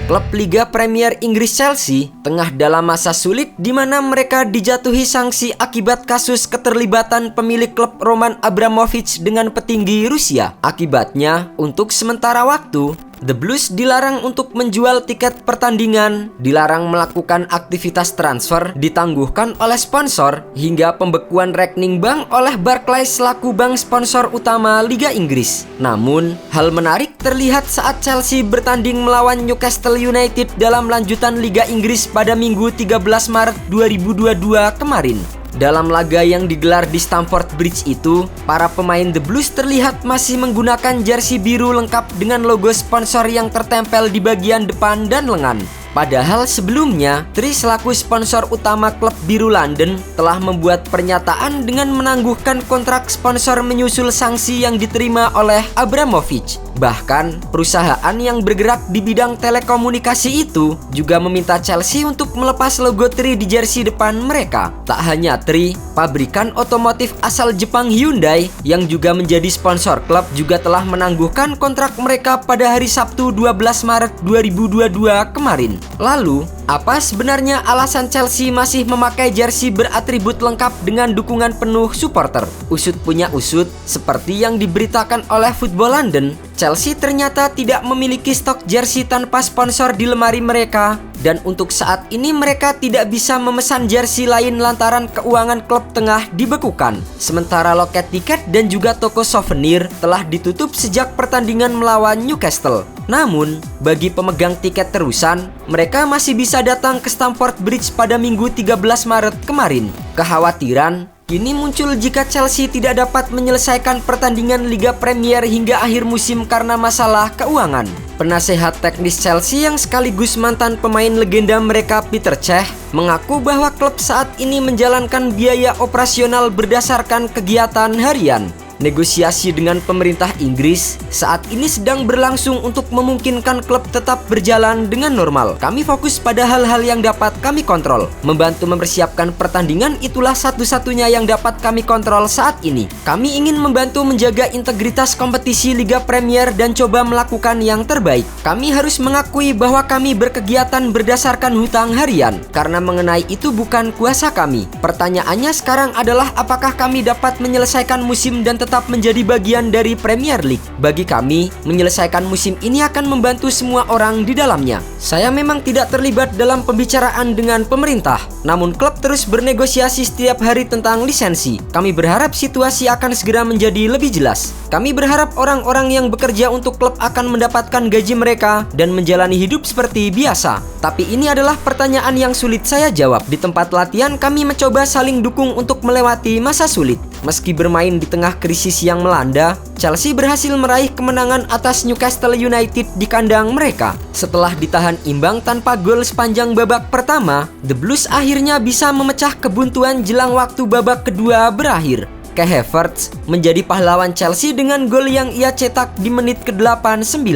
Klub Liga Premier Inggris Chelsea tengah dalam masa sulit di mana mereka dijatuhi sanksi akibat kasus keterlibatan pemilik klub Roman Abramovich dengan petinggi Rusia. Akibatnya, untuk sementara waktu, The Blues dilarang untuk menjual tiket pertandingan, dilarang melakukan aktivitas transfer, ditangguhkan oleh sponsor, hingga pembekuan rekening bank oleh Barclays selaku bank sponsor utama Liga Inggris. Namun, hal menarik terlihat saat Chelsea bertanding melawan Newcastle United dalam lanjutan Liga Inggris pada Minggu 13 Maret 2022 kemarin. Dalam laga yang digelar di Stamford Bridge itu, para pemain The Blues terlihat masih menggunakan jersey biru lengkap dengan logo sponsor yang tertempel di bagian depan dan lengan. Padahal sebelumnya, Tri selaku sponsor utama klub biru London telah membuat pernyataan dengan menangguhkan kontrak sponsor menyusul sanksi yang diterima oleh Abramovich. Bahkan, perusahaan yang bergerak di bidang telekomunikasi itu juga meminta Chelsea untuk melepas logo Tri di jersey depan mereka. Tak hanya Tri, pabrikan otomotif asal Jepang Hyundai yang juga menjadi sponsor klub juga telah menangguhkan kontrak mereka pada hari Sabtu 12 Maret 2022 kemarin. Lalu, apa sebenarnya alasan Chelsea masih memakai jersey beratribut lengkap dengan dukungan penuh supporter? Usut punya usut, seperti yang diberitakan oleh Football London, Chelsea ternyata tidak memiliki stok jersey tanpa sponsor di lemari mereka, dan untuk saat ini mereka tidak bisa memesan jersey lain lantaran keuangan klub tengah dibekukan. Sementara loket tiket dan juga toko souvenir telah ditutup sejak pertandingan melawan Newcastle. Namun, bagi pemegang tiket terusan, mereka masih bisa datang ke Stamford Bridge pada Minggu 13 Maret kemarin. Kekhawatiran kini muncul jika Chelsea tidak dapat menyelesaikan pertandingan Liga Premier hingga akhir musim karena masalah keuangan. Penasehat teknis Chelsea yang sekaligus mantan pemain legenda mereka, Peter Cech, mengaku bahwa klub saat ini menjalankan biaya operasional berdasarkan kegiatan harian. Negosiasi dengan pemerintah Inggris saat ini sedang berlangsung untuk memungkinkan klub tetap berjalan dengan normal. Kami fokus pada hal-hal yang dapat kami kontrol. Membantu mempersiapkan pertandingan itulah satu-satunya yang dapat kami kontrol saat ini. Kami ingin membantu menjaga integritas kompetisi Liga Premier dan coba melakukan yang terbaik. Kami harus mengakui bahwa kami berkegiatan berdasarkan hutang harian, karena mengenai itu bukan kuasa kami. Pertanyaannya sekarang adalah apakah kami dapat menyelesaikan musim dan tetap menjadi bagian dari Premier League. Bagi kami, menyelesaikan musim ini akan membantu semua orang di dalamnya. Saya memang tidak terlibat dalam pembicaraan dengan pemerintah, namun klub terus bernegosiasi setiap hari tentang lisensi. Kami berharap situasi akan segera menjadi lebih jelas. Kami berharap orang-orang yang bekerja untuk klub akan mendapatkan gaji mereka dan menjalani hidup seperti biasa. Tapi ini adalah pertanyaan yang sulit saya jawab. Di tempat latihan kami mencoba saling dukung untuk melewati masa sulit. Meski bermain di tengah krisis yang melanda, Chelsea berhasil meraih kemenangan atas Newcastle United di kandang mereka. Setelah ditahan imbang tanpa gol sepanjang babak pertama, The Blues akhirnya bisa memecah kebuntuan jelang waktu babak kedua berakhir. Kai Havertz menjadi pahlawan Chelsea dengan gol yang ia cetak di menit ke-89.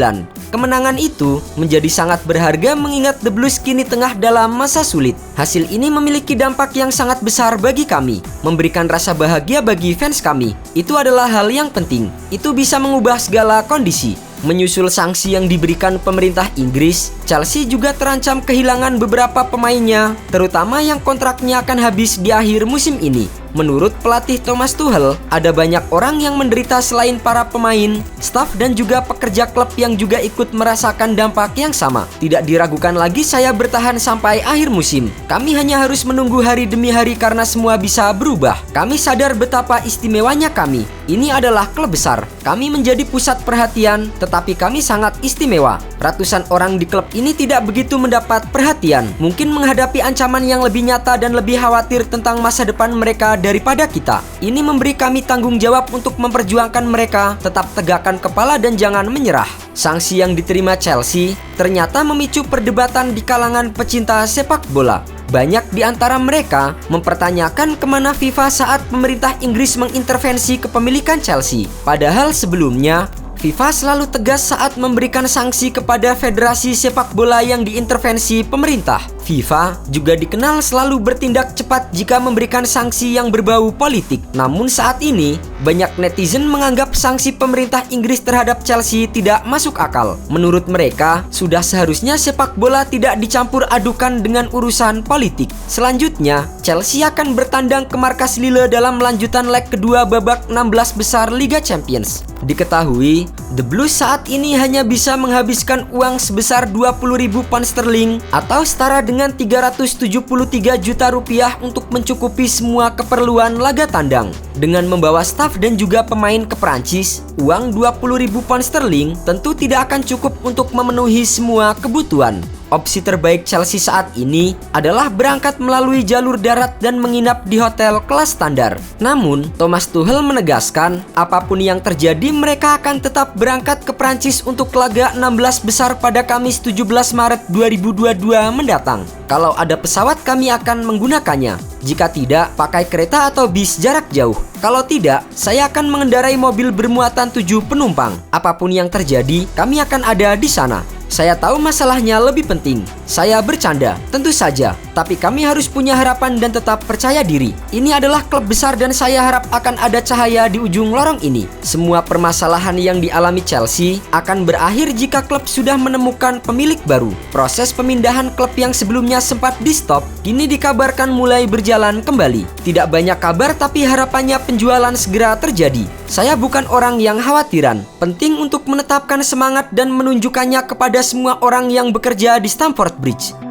Kemenangan itu menjadi sangat berharga mengingat The Blues kini tengah dalam masa sulit. Hasil ini memiliki dampak yang sangat besar bagi kami, memberikan rasa bahagia bagi fans kami. Itu adalah hal yang penting. Itu bisa mengubah segala kondisi. Menyusul sanksi yang diberikan pemerintah Inggris, Chelsea juga terancam kehilangan beberapa pemainnya, terutama yang kontraknya akan habis di akhir musim ini. Menurut pelatih Thomas Tuchel, ada banyak orang yang menderita selain para pemain, staf dan juga pekerja klub yang juga ikut merasakan dampak yang sama. Tidak diragukan lagi saya bertahan sampai akhir musim. Kami hanya harus menunggu hari demi hari karena semua bisa berubah. Kami sadar betapa istimewanya kami. Ini adalah klub besar. Kami menjadi pusat perhatian, tetapi kami sangat istimewa. Ratusan orang di klub ini tidak begitu mendapat perhatian. Mungkin menghadapi ancaman yang lebih nyata dan lebih khawatir tentang masa depan mereka daripada kita. Ini memberi kami tanggung jawab untuk memperjuangkan mereka. Tetap tegakkan kepala dan jangan menyerah. Sanksi yang diterima Chelsea ternyata memicu perdebatan di kalangan pecinta sepak bola. Banyak di antara mereka mempertanyakan kemana FIFA saat pemerintah Inggris mengintervensi kepemilikan Chelsea. Padahal sebelumnya, FIFA selalu tegas saat memberikan sanksi kepada federasi sepak bola yang diintervensi pemerintah. FIFA juga dikenal selalu bertindak cepat jika memberikan sanksi yang berbau politik. Namun saat ini, banyak netizen menganggap sanksi pemerintah Inggris terhadap Chelsea tidak masuk akal. Menurut mereka, sudah seharusnya sepak bola tidak dicampur adukan dengan urusan politik. Selanjutnya, Chelsea akan bertandang ke markas Lille dalam lanjutan leg kedua babak 16 besar Liga Champions. Diketahui, The Blues saat ini hanya bisa menghabiskan uang sebesar 20.000 pound sterling atau setara dengan 373 juta rupiah untuk mencukupi semua keperluan laga tandang. Dengan membawa staf dan juga pemain ke Prancis, uang 20.000 pound sterling tentu tidak akan cukup untuk memenuhi semua kebutuhan. Opsi terbaik Chelsea saat ini adalah berangkat melalui jalur darat dan menginap di hotel kelas standar. Namun, Thomas Tuchel menegaskan, apapun yang terjadi mereka akan tetap berangkat ke Prancis untuk laga 16 besar pada Kamis 17 Maret 2022 mendatang. Kalau ada pesawat kami akan menggunakannya. Jika tidak, pakai kereta atau bis jarak jauh. Kalau tidak, saya akan mengendarai mobil bermuatan 7 penumpang. Apapun yang terjadi, kami akan ada di sana. Saya tahu masalahnya lebih penting. Saya bercanda, tentu saja. Tapi kami harus punya harapan dan tetap percaya diri. Ini adalah klub besar dan saya harap akan ada cahaya di ujung lorong ini. Semua permasalahan yang dialami Chelsea akan berakhir jika klub sudah menemukan pemilik baru. Proses pemindahan klub yang sebelumnya sempat di-stop, kini dikabarkan mulai berjalan kembali. Tidak banyak kabar tapi harapannya penjualan segera terjadi. Saya bukan orang yang khawatiran. Penting untuk menetapkan semangat dan menunjukkannya kepada semua orang yang bekerja di Stamford Bridge.